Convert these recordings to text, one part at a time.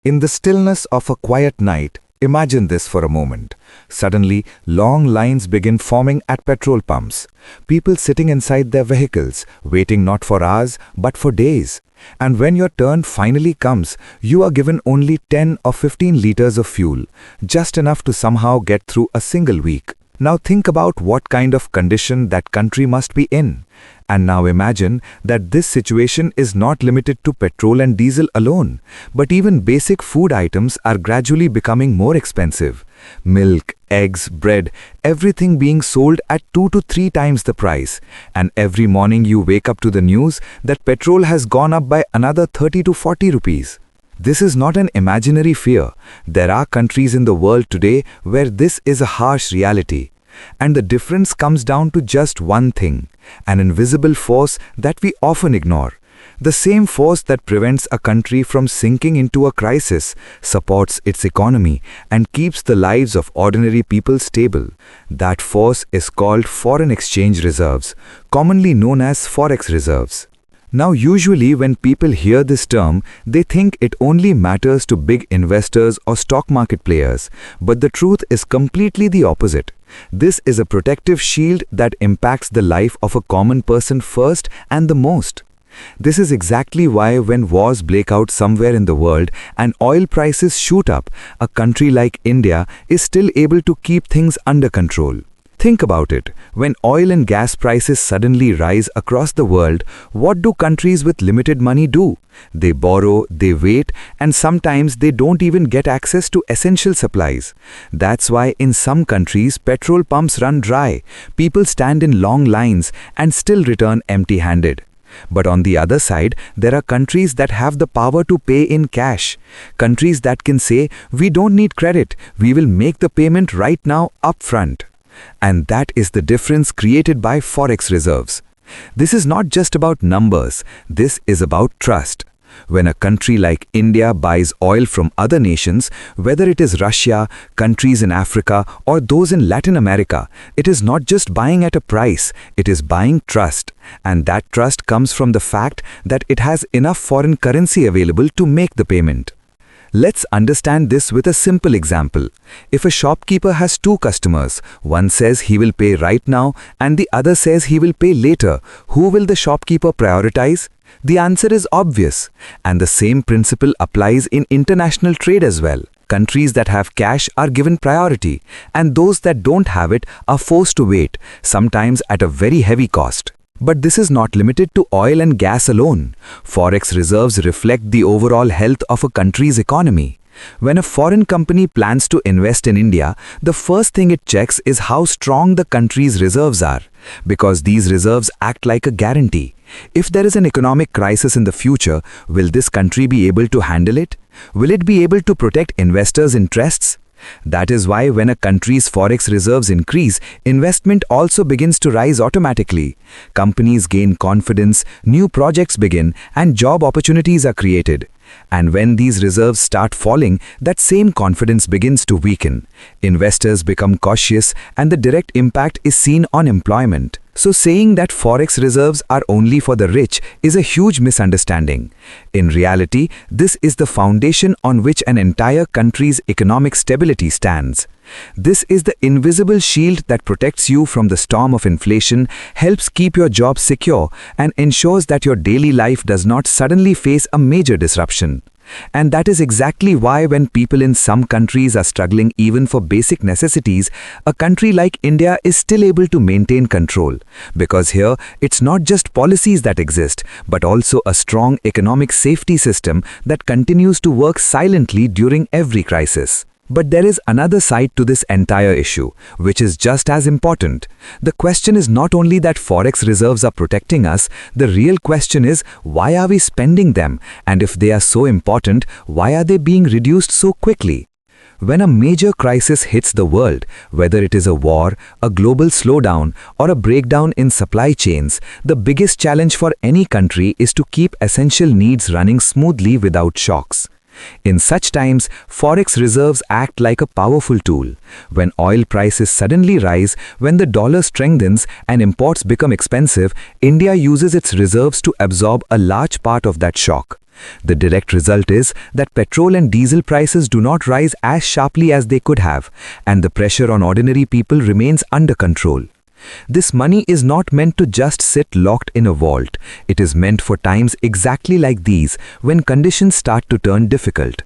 In the stillness of a quiet night, imagine this for a moment. Suddenly, long lines begin forming at petrol pumps. People sitting inside their vehicles, waiting not for hours, but for days. And when your turn finally comes, you are given only 10 or 15 liters of fuel, just enough to somehow get through a single week. Now think about what kind of condition that country must be in. And now imagine that this situation is not limited to petrol and diesel alone, but even basic food items are gradually becoming more expensive. Milk, eggs, bread, everything being sold at 2 to 3 times the price. And every morning you wake up to the news that petrol has gone up by another 30 to 40 rupees. This is not an imaginary fear. There are countries in the world today where this is a harsh reality. And the difference comes down to just one thing, an invisible force that we often ignore. The same force that prevents a country from sinking into a crisis, supports its economy, and keeps the lives of ordinary people stable. That force is called foreign exchange reserves, commonly known as Forex reserves. Now usually when people hear this term, they think it only matters to big investors or stock market players, but the truth is completely the opposite. This is a protective shield that impacts the life of a common person first and the most. This is exactly why when wars break out somewhere in the world and oil prices shoot up, a country like India is still able to keep things under control. Think about it. When oil and gas prices suddenly rise across the world, what do countries with limited money do? They borrow, they wait, and sometimes they don't even get access to essential supplies. That's why in some countries petrol pumps run dry, people stand in long lines and still return empty-handed. But on the other side, there are countries that have the power to pay in cash. Countries that can say, we don't need credit, we will make the payment right now upfront. And that is the difference created by Forex reserves. This is not just about numbers, this is about trust. When a country like India buys oil from other nations, whether it is Russia, countries in Africa, or those in Latin America, it is not just buying at a price, it is buying trust. And that trust comes from the fact that it has enough foreign currency available to make the payment. Let's understand this with a simple example. If a shopkeeper has 2 customers, one says he will pay right now and the other says he will pay later, who will the shopkeeper prioritize? The answer is obvious. And the same principle applies in international trade as well. Countries that have cash are given priority, and those that don't have it are forced to wait, sometimes at a very heavy cost. But this is not limited to oil and gas alone. Forex reserves reflect the overall health of a country's economy. When a foreign company plans to invest in India, the first thing it checks is how strong the country's reserves are, because these reserves act like a guarantee. If there is an economic crisis in the future, will this country be able to handle it? Will it be able to protect investors' interests? That is why when a country's forex reserves increase, investment also begins to rise automatically. Companies gain confidence, new projects begin, and job opportunities are created. And when these reserves start falling, that same confidence begins to weaken. Investors become cautious, and the direct impact is seen on employment. So saying that forex reserves are only for the rich is a huge misunderstanding. In reality, this is the foundation on which an entire country's economic stability stands. This is the invisible shield that protects you from the storm of inflation, helps keep your job secure, and ensures that your daily life does not suddenly face a major disruption. And that is exactly why when people in some countries are struggling even for basic necessities, a country like India is still able to maintain control. Because here, it's not just policies that exist, but also a strong economic safety system that continues to work silently during every crisis. But there is another side to this entire issue, which is just as important. The question is not only that forex reserves are protecting us, the real question is, why are we spending them? And if they are so important, why are they being reduced so quickly? When a major crisis hits the world, whether it is a war, a global slowdown, or a breakdown in supply chains, the biggest challenge for any country is to keep essential needs running smoothly without shocks. In such times, forex reserves act like a powerful tool. When oil prices suddenly rise, when the dollar strengthens and imports become expensive, India uses its reserves to absorb a large part of that shock. The direct result is that petrol and diesel prices do not rise as sharply as they could have, and the pressure on ordinary people remains under control. This money is not meant to just sit locked in a vault. It is meant for times exactly like these, when conditions start to turn difficult.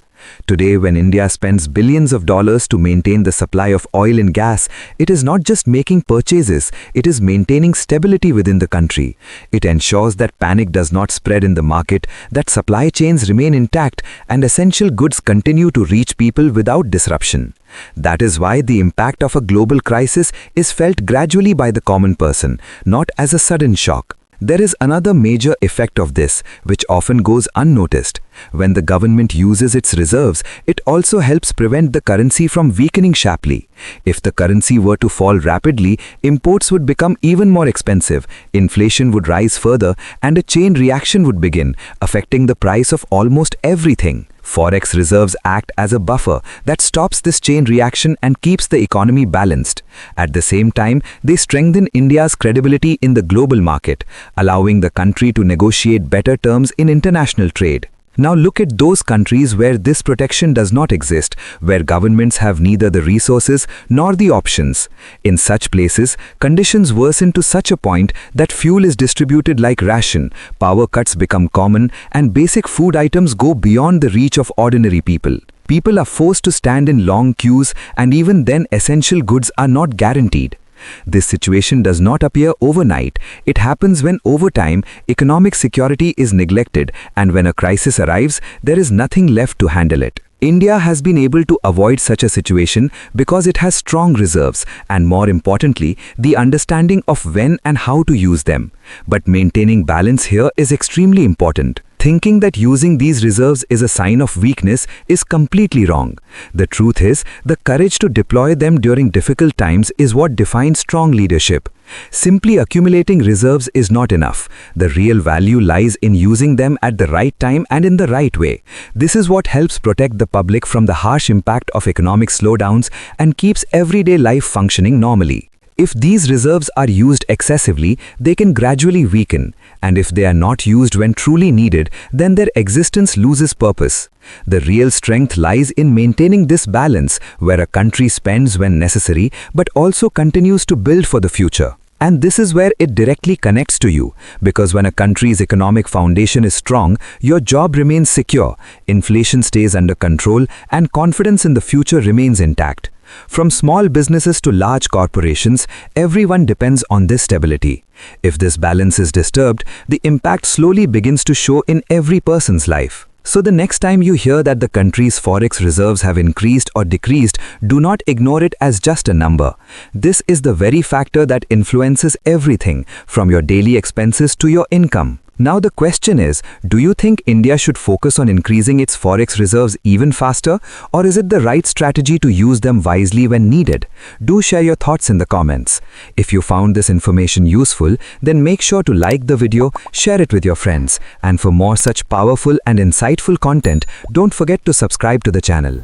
Today, when India spends billions of dollars to maintain the supply of oil and gas, it is not just making purchases, it is maintaining stability within the country. It ensures that panic does not spread in the market, that supply chains remain intact, and essential goods continue to reach people without disruption. That is why the impact of a global crisis is felt gradually by the common person, not as a sudden shock. There is another major effect of this, which often goes unnoticed. When the government uses its reserves, it also helps prevent the currency from weakening sharply. If the currency were to fall rapidly, imports would become even more expensive, inflation would rise further, and a chain reaction would begin, affecting the price of almost everything. Forex reserves act as a buffer that stops this chain reaction and keeps the economy balanced. At the same time, they strengthen India's credibility in the global market, allowing the country to negotiate better terms in international trade. Now look at those countries where this protection does not exist, where governments have neither the resources nor the options. In such places, conditions worsen to such a point that fuel is distributed like ration, power cuts become common, and basic food items go beyond the reach of ordinary people. People are forced to stand in long queues, and even then essential goods are not guaranteed. This situation does not appear overnight. It happens when over time, economic security is neglected, and when a crisis arrives, there is nothing left to handle it. India has been able to avoid such a situation because it has strong reserves and, more importantly, the understanding of when and how to use them. But maintaining balance here is extremely important. Thinking that using these reserves is a sign of weakness is completely wrong. The truth is, the courage to deploy them during difficult times is what defines strong leadership. Simply accumulating reserves is not enough. The real value lies in using them at the right time and in the right way. This is what helps protect the public from the harsh impact of economic slowdowns and keeps everyday life functioning normally. If these reserves are used excessively, they can gradually weaken, and if they are not used when truly needed, then their existence loses purpose. The real strength lies in maintaining this balance, where a country spends when necessary, but also continues to build for the future. And this is where it directly connects to you, because when a country's economic foundation is strong, your job remains secure, inflation stays under control, and confidence in the future remains intact. From small businesses to large corporations, everyone depends on this stability. If this balance is disturbed, the impact slowly begins to show in every person's life. So the next time you hear that the country's forex reserves have increased or decreased, do not ignore it as just a number. This is the very factor that influences everything, from your daily expenses to your income. Now the question is, do you think India should focus on increasing its forex reserves even faster, or is it the right strategy to use them wisely when needed? Do share your thoughts in the comments. If you found this information useful, then make sure to like the video, share it with your friends, and for more such powerful and insightful content, don't forget to subscribe to the channel.